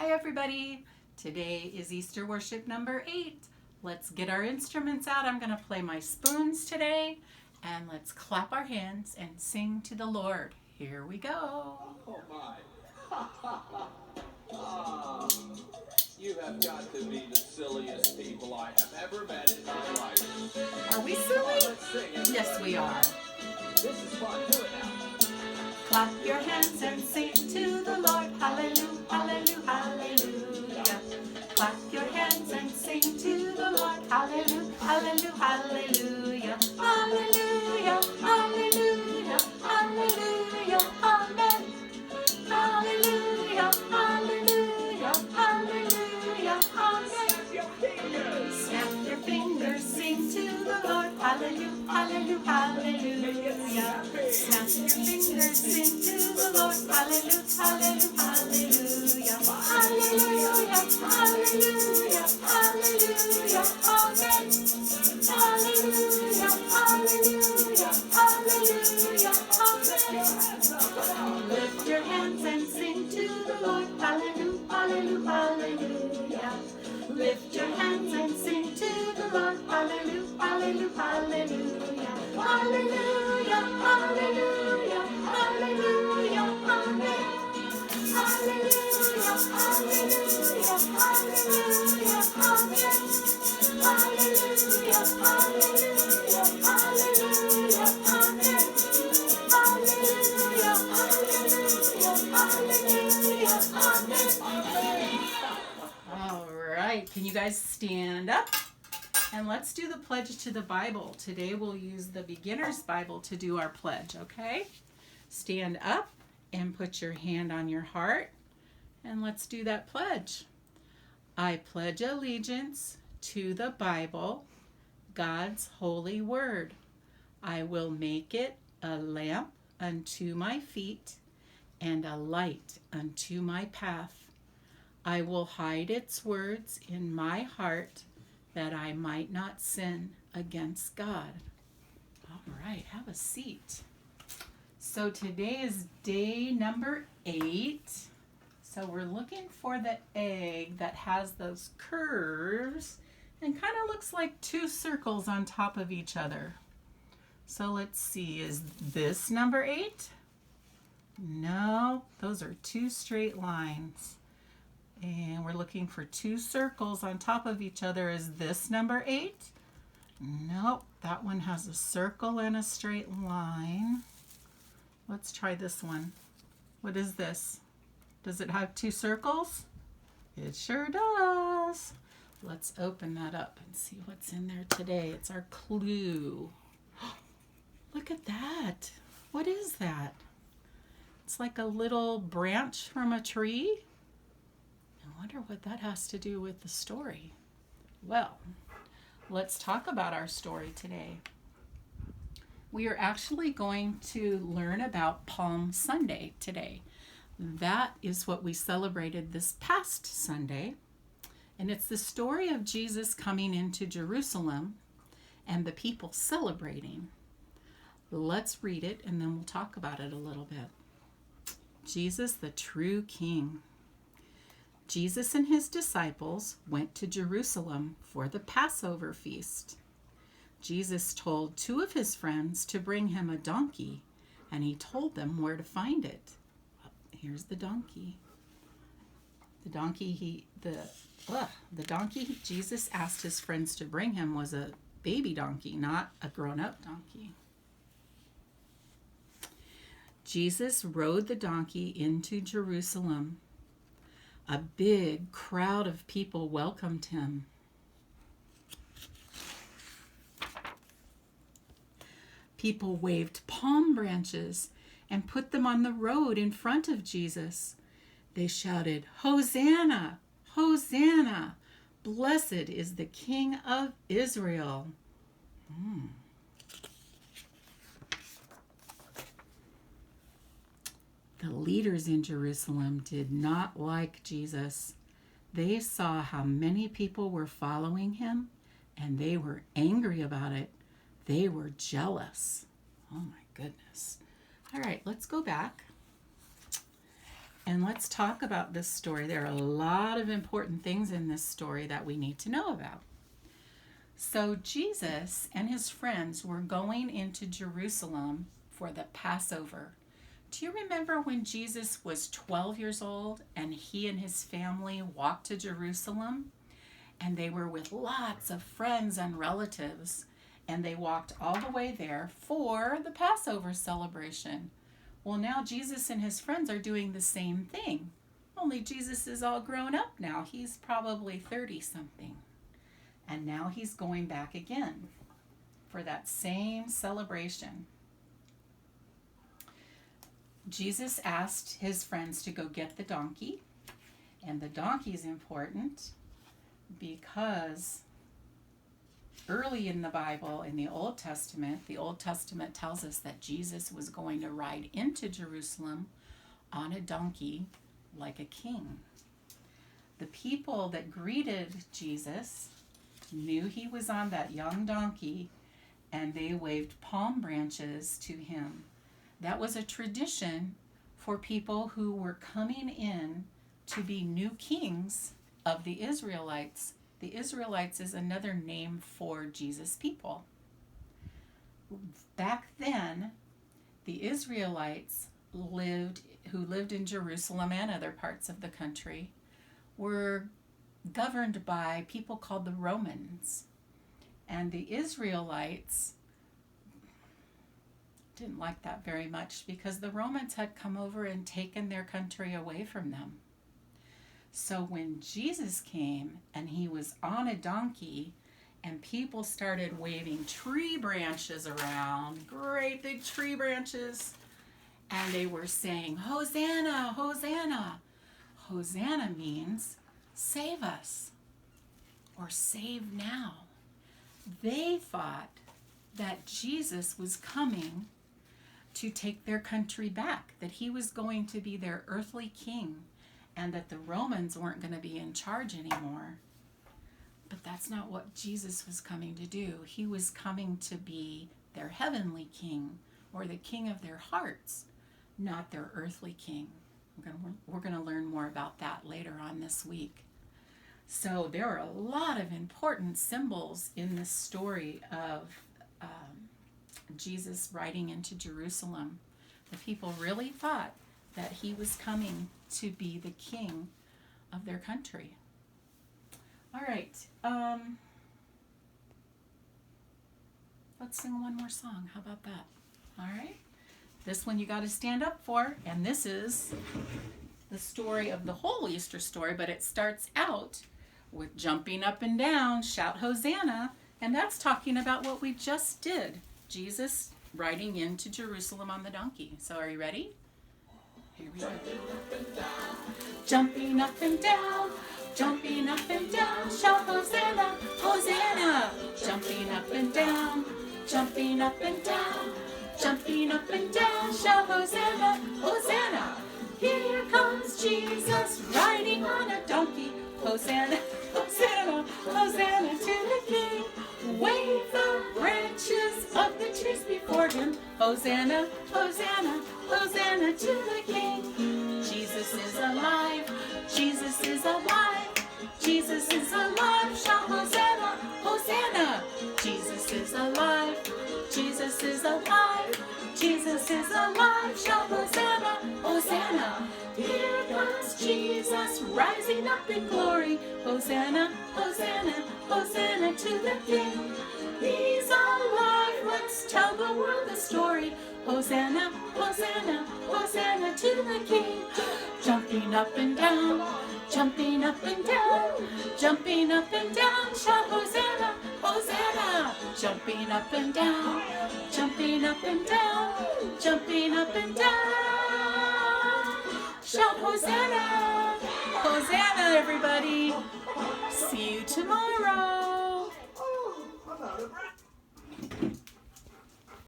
Hi everybody! Today is Easter worship number 8. Let's get our instruments out. I'm going to play my spoons today, and let's clap our hands and sing to the Lord. Here we go. Oh my. You have got to be the silliest people I have ever met in my life. Are we silly? Let's sing it. Yes, we are. This is fun. Do it now. Clap your hands and sing to the Lord. Hallelujah, hallelujah, hallelujah. Clap your hands and sing to the Lord. Hallelujah, hallelujah, hallelujah. Hallelujah, hallelujah, hallelujah, amen. Hallelujah, hallelujah, hallelujah, amen. Snap your fingers, sing to the Lord. Hallelujah, hallelujah, hallelujah. Snap your fingers, sing to the Lord. Hallelujah, hallelujah, hallelujah. Hallelujah, hallelujah, hallelujah, amen. Hallelujah, hallelujah, hallelujah, amen. Lift your hands and sing to the Lord. Hallelujah, hallelujah, hallelujah. Lift your hands and sing to the Lord. Hallelujah, hallelujah, hallelujah. Hallelujah, hallelujah, hallelujah, amen. Hallelujah, hallelujah, hallelujah, amen. Hallelujah, hallelujah, hallelujah, amen. Hallelujah, hallelujah, hallelujah, amen. All right, can you guys stand up? And let's do the pledge to the Bible. Today we'll use the Beginner's Bible to do our pledge, okay? Stand up and put your hand on your heart, and let's do that pledge. I pledge allegiance to the Bible, God's holy word. I will make it a lamp unto my feet and a light unto my path. I will hide its words in my heart that I might not sin against God. All right, have a seat. So today is day number 8. So we're looking for the egg that has those curves and kind of looks like 2 circles on top of each other. So let's see, is this number 8? No, those are 2 straight lines. And we're looking for 2 circles on top of each other. Is this number 8? Nope, that one has a circle and a straight line. Let's try this one. What is this? Does it have 2 circles? It sure does. Let's open that up and see what's in there today. It's our clue. Look at that. What is that? It's like a little branch from a tree. I wonder what that has to do with the story. Well, let's talk about our story today. We are actually going to learn about Palm Sunday today. That is what we celebrated this past Sunday. And it's the story of Jesus coming into Jerusalem and the people celebrating. Let's read it and then we'll talk about it a little bit. Jesus, the true King. Jesus and his disciples went to Jerusalem for the Passover feast. Jesus told 2 of his friends to bring him a donkey, and he told them where to find it. Here's the donkey. The donkey Jesus asked his friends to bring him was a baby donkey, not a grown-up donkey. Jesus rode the donkey into Jerusalem. A big crowd of people welcomed him. People waved palm branches and put them on the road in front of Jesus. They shouted, "Hosanna! Hosanna! Blessed is the King of Israel." The leaders in Jerusalem did not like Jesus. They saw how many people were following him, and they were angry about it. They were jealous. Oh my goodness. All right, let's go back. And let's talk about this story. There are a lot of important things in this story that we need to know about. So Jesus and his friends were going into Jerusalem for the Passover. Do you remember when Jesus was 12 years old and he and his family walked to Jerusalem? And they were with lots of friends and relatives, and they walked all the way there for the Passover celebration. Well, now Jesus and his friends are doing the same thing. Only Jesus is all grown up now. He's probably 30 something. And now he's going back again for that same celebration. Jesus asked his friends to go get the donkey. And the donkey is important because early in the Bible, in the Old Testament tells us that Jesus was going to ride into Jerusalem on a donkey like a king. The people that greeted Jesus knew he was on that young donkey, and they waved palm branches to him. That was a tradition for people who were coming in to be new kings of the Israelites. The Israelites is another name for Jesus' people. Back then, the Israelites who lived in Jerusalem and other parts of the country were governed by people called the Romans. And the Israelites didn't like that very much because the Romans had come over and taken their country away from them. So when Jesus came and he was on a donkey and people started waving tree branches around, great big tree branches, and they were saying, Hosanna, Hosanna. Hosanna means save us or save now. They thought that Jesus was coming to take their country back, that he was going to be their earthly king, and that the Romans weren't going to be in charge anymore. But that's not what Jesus was coming to do. He was coming to be their heavenly king, or the king of their hearts, not their earthly king. We're going to learn more about that later on this week. So there are a lot of important symbols in this story of Jesus riding into Jerusalem. The people really thought that he was coming to be the king of their country. All right. Let's sing one more song. How about that? All right. This one you got to stand up for. And this is the story of the whole Easter story, but it starts out with jumping up and down, shout Hosanna. And that's talking about what we just did. Jesus riding into Jerusalem on the donkey. So are you ready? Here we go. Jumping up and down, jumping up and down, shout Hosanna, Hosanna. Jumping up and down, jumping up and down, jumping up and down, shout Hosanna, Hosanna. Here comes Jesus riding on a donkey. Hosanna, Hosanna, Hosanna to the King. Wave the branches of the trees before him. Hosanna, Hosanna, Hosanna to the King. Jesus is alive, Jesus is alive, Jesus is alive, shout Hosanna, Hosanna. Jesus is alive, Jesus is alive, Jesus is alive, shout Hosanna, Hosanna. Here comes Jesus rising up in glory. Hosanna, Hosanna, Hosanna to the King. He's alive, let's tell the world the story. Hosanna, Hosanna, Hosanna to the King. Jumping up and down, jumping up and down, jumping up and down, shout Hosanna, Hosanna. Jumping up and down, jumping up and down, jumping up and down, shout Hosanna, Hosanna everybody. See you tomorrow.